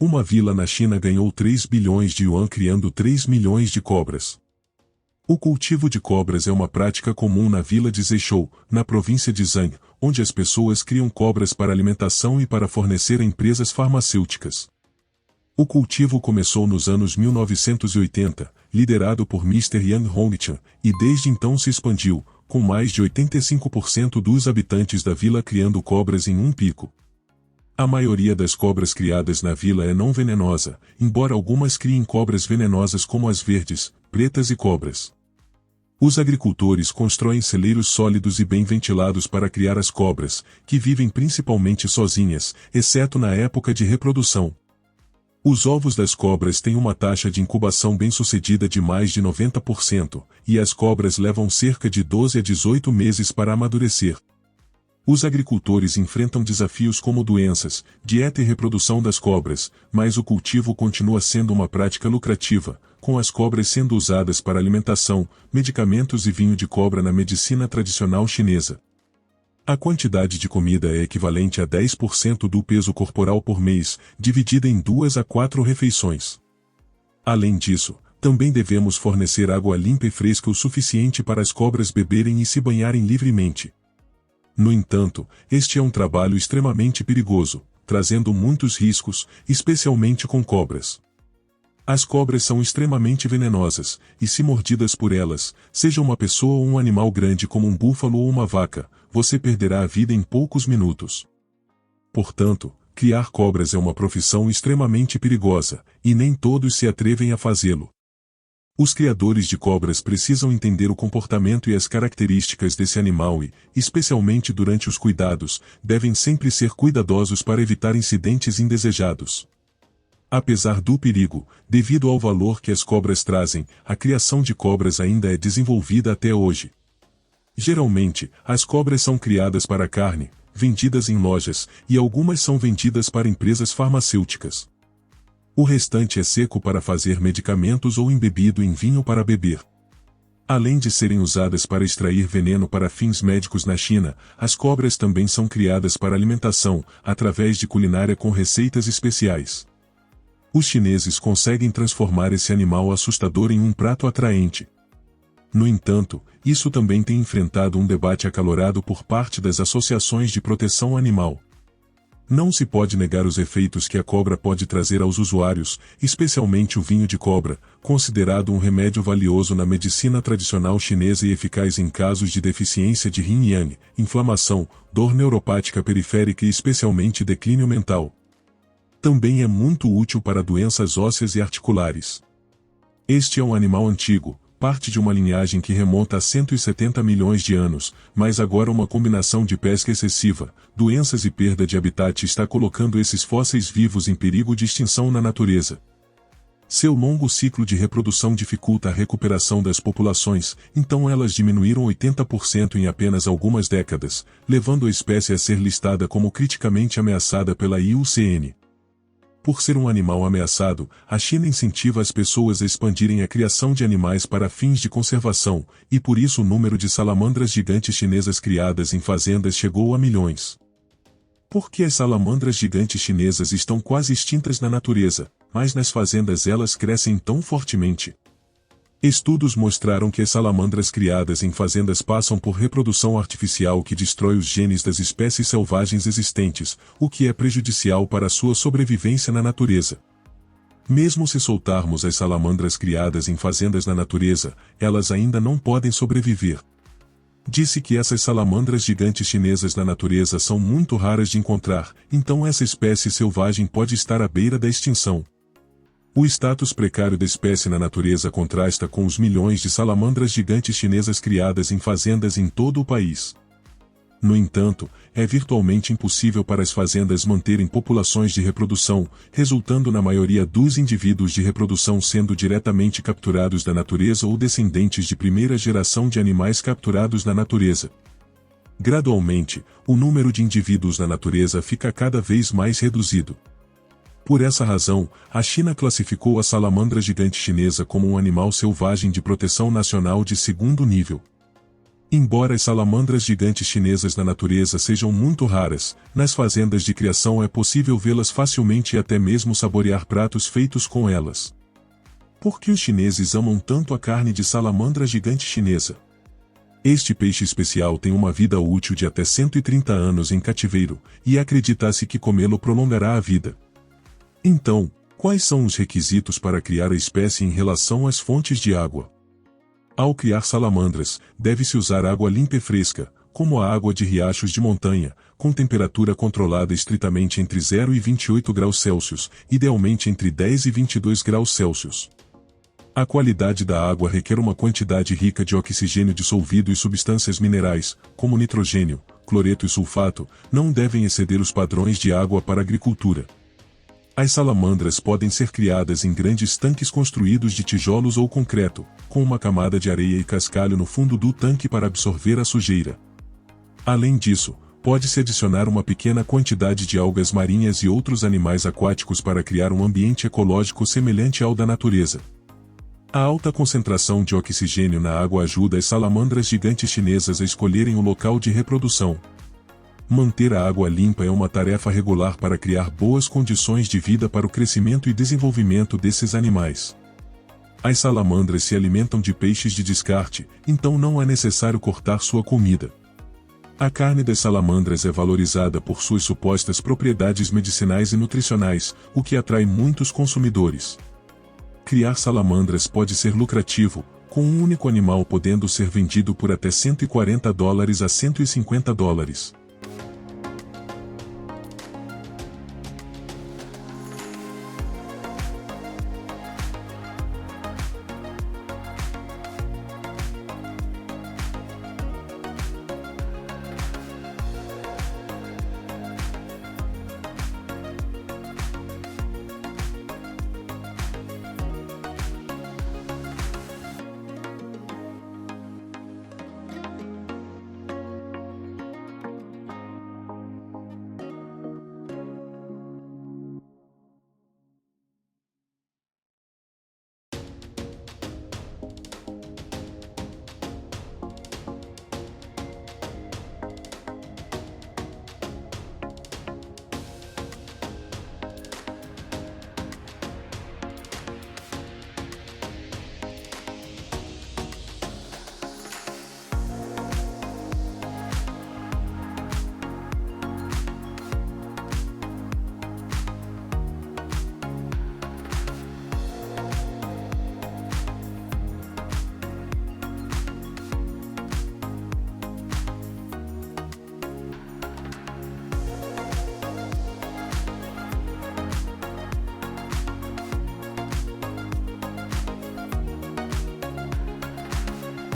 Uma vila na China ganhou 3 bilhões de yuan criando 3 milhões de cobras. O cultivo de cobras é uma prática comum na vila de Zheizhou, na província de Zhang, onde as pessoas criam cobras para alimentação e para fornecer a empresas farmacêuticas. O cultivo começou nos anos 1980, liderado por Mr. Yang Hongqian, e desde então se expandiu, com mais de 85% dos habitantes da vila criando cobras em um pico. A maioria das cobras criadas na vila é não venenosa, embora algumas criem cobras venenosas como as verdes, pretas e cobras. Os agricultores constroem celeiros sólidos e bem ventilados para criar as cobras, que vivem principalmente sozinhas, exceto na época de reprodução. Os ovos das cobras têm uma taxa de incubação bem-sucedida de mais de 90%, e as cobras levam cerca de 12 a 18 meses para amadurecer. Os agricultores enfrentam desafios como doenças, dieta e reprodução das cobras, mas o cultivo continua sendo uma prática lucrativa, com as cobras sendo usadas para alimentação, medicamentos e vinho de cobra na medicina tradicional chinesa. A quantidade de comida é equivalente a 10% do peso corporal por mês, dividida em 2 a 4 refeições. Além disso, também devemos fornecer água limpa e fresca o suficiente para as cobras beberem e se banharem livremente. No entanto, este é um trabalho extremamente perigoso, trazendo muitos riscos, especialmente com cobras. As cobras são extremamente venenosas, e se mordidas por elas, seja uma pessoa ou um animal grande como um búfalo ou uma vaca, você perderá a vida em poucos minutos. Portanto, criar cobras é uma profissão extremamente perigosa, e nem todos se atrevem a fazê-lo. Os criadores de cobras precisam entender o comportamento e as características desse animal e, especialmente durante os cuidados, devem sempre ser cuidadosos para evitar incidentes indesejados. Apesar do perigo, devido ao valor que as cobras trazem, a criação de cobras ainda é desenvolvida até hoje. Geralmente, as cobras são criadas para carne, vendidas em lojas, e algumas são vendidas para empresas farmacêuticas. O restante é seco para fazer medicamentos ou embebido em vinho para beber. Além de serem usadas para extrair veneno para fins médicos na China, as cobras também são criadas para alimentação, através de culinária com receitas especiais. Os chineses conseguem transformar esse animal assustador em um prato atraente. No entanto, isso também tem enfrentado um debate acalorado por parte das associações de proteção animal. Não se pode negar os efeitos que a cobra pode trazer aos usuários, especialmente o vinho de cobra, considerado um remédio valioso na medicina tradicional chinesa e eficaz em casos de deficiência de yin-yang, inflamação, dor neuropática periférica e especialmente declínio mental. Também é muito útil para doenças ósseas e articulares. Este é um animal antigo, parte de uma linhagem que remonta a 170 milhões de anos, mas agora uma combinação de pesca excessiva, doenças e perda de habitat está colocando esses fósseis vivos em perigo de extinção na natureza. Seu longo ciclo de reprodução dificulta a recuperação das populações, então elas diminuíram 80% em apenas algumas décadas, levando a espécie a ser listada como criticamente ameaçada pela IUCN. Por ser um animal ameaçado, a China incentiva as pessoas a expandirem a criação de animais para fins de conservação, e por isso o número de salamandras gigantes chinesas criadas em fazendas chegou a milhões. Por que as salamandras gigantes chinesas estão quase extintas na natureza, mas nas fazendas elas crescem tão fortemente? Estudos mostraram que as salamandras criadas em fazendas passam por reprodução artificial que destrói os genes das espécies selvagens existentes, o que é prejudicial para a sua sobrevivência na natureza. Mesmo se soltarmos as salamandras criadas em fazendas na natureza, elas ainda não podem sobreviver. Disse que essas salamandras gigantes chinesas na natureza são muito raras de encontrar, então essa espécie selvagem pode estar à beira da extinção. O status precário da espécie na natureza contrasta com os milhões de salamandras gigantes chinesas criadas em fazendas em todo o país. No entanto, é virtualmente impossível para as fazendas manterem populações de reprodução, resultando na maioria dos indivíduos de reprodução sendo diretamente capturados da natureza ou descendentes de primeira geração de animais capturados na natureza. Gradualmente, o número de indivíduos na natureza fica cada vez mais reduzido. Por essa razão, a China classificou a salamandra gigante chinesa como um animal selvagem de proteção nacional de segundo nível. Embora as salamandras gigantes chinesas na natureza sejam muito raras, nas fazendas de criação é possível vê-las facilmente e até mesmo saborear pratos feitos com elas. Por que os chineses amam tanto a carne de salamandra gigante chinesa? Este peixe especial tem uma vida útil de até 130 anos em cativeiro, e acredita-se que comê-lo prolongará a vida. Então, quais são os requisitos para criar a espécie em relação às fontes de água? Ao criar salamandras, deve-se usar água limpa e fresca, como a água de riachos de montanha, com temperatura controlada estritamente entre 0 e 28 graus Celsius, idealmente entre 10 e 22 graus Celsius. A qualidade da água requer uma quantidade rica de oxigênio dissolvido e substâncias minerais, como nitrogênio, cloreto e sulfato, não devem exceder os padrões de água para a agricultura. As salamandras podem ser criadas em grandes tanques construídos de tijolos ou concreto, com uma camada de areia e cascalho no fundo do tanque para absorver a sujeira. Além disso, pode-se adicionar uma pequena quantidade de algas marinhas e outros animais aquáticos para criar um ambiente ecológico semelhante ao da natureza. A alta concentração de oxigênio na água ajuda as salamandras gigantes chinesas a escolherem o local de reprodução. Manter a água limpa é uma tarefa regular para criar boas condições de vida para o crescimento e desenvolvimento desses animais. As salamandras se alimentam de peixes de descarte, então não é necessário cortar sua comida. A carne das salamandras é valorizada por suas supostas propriedades medicinais e nutricionais, o que atrai muitos consumidores. Criar salamandras pode ser lucrativo, com um único animal podendo ser vendido por até $140 a $150.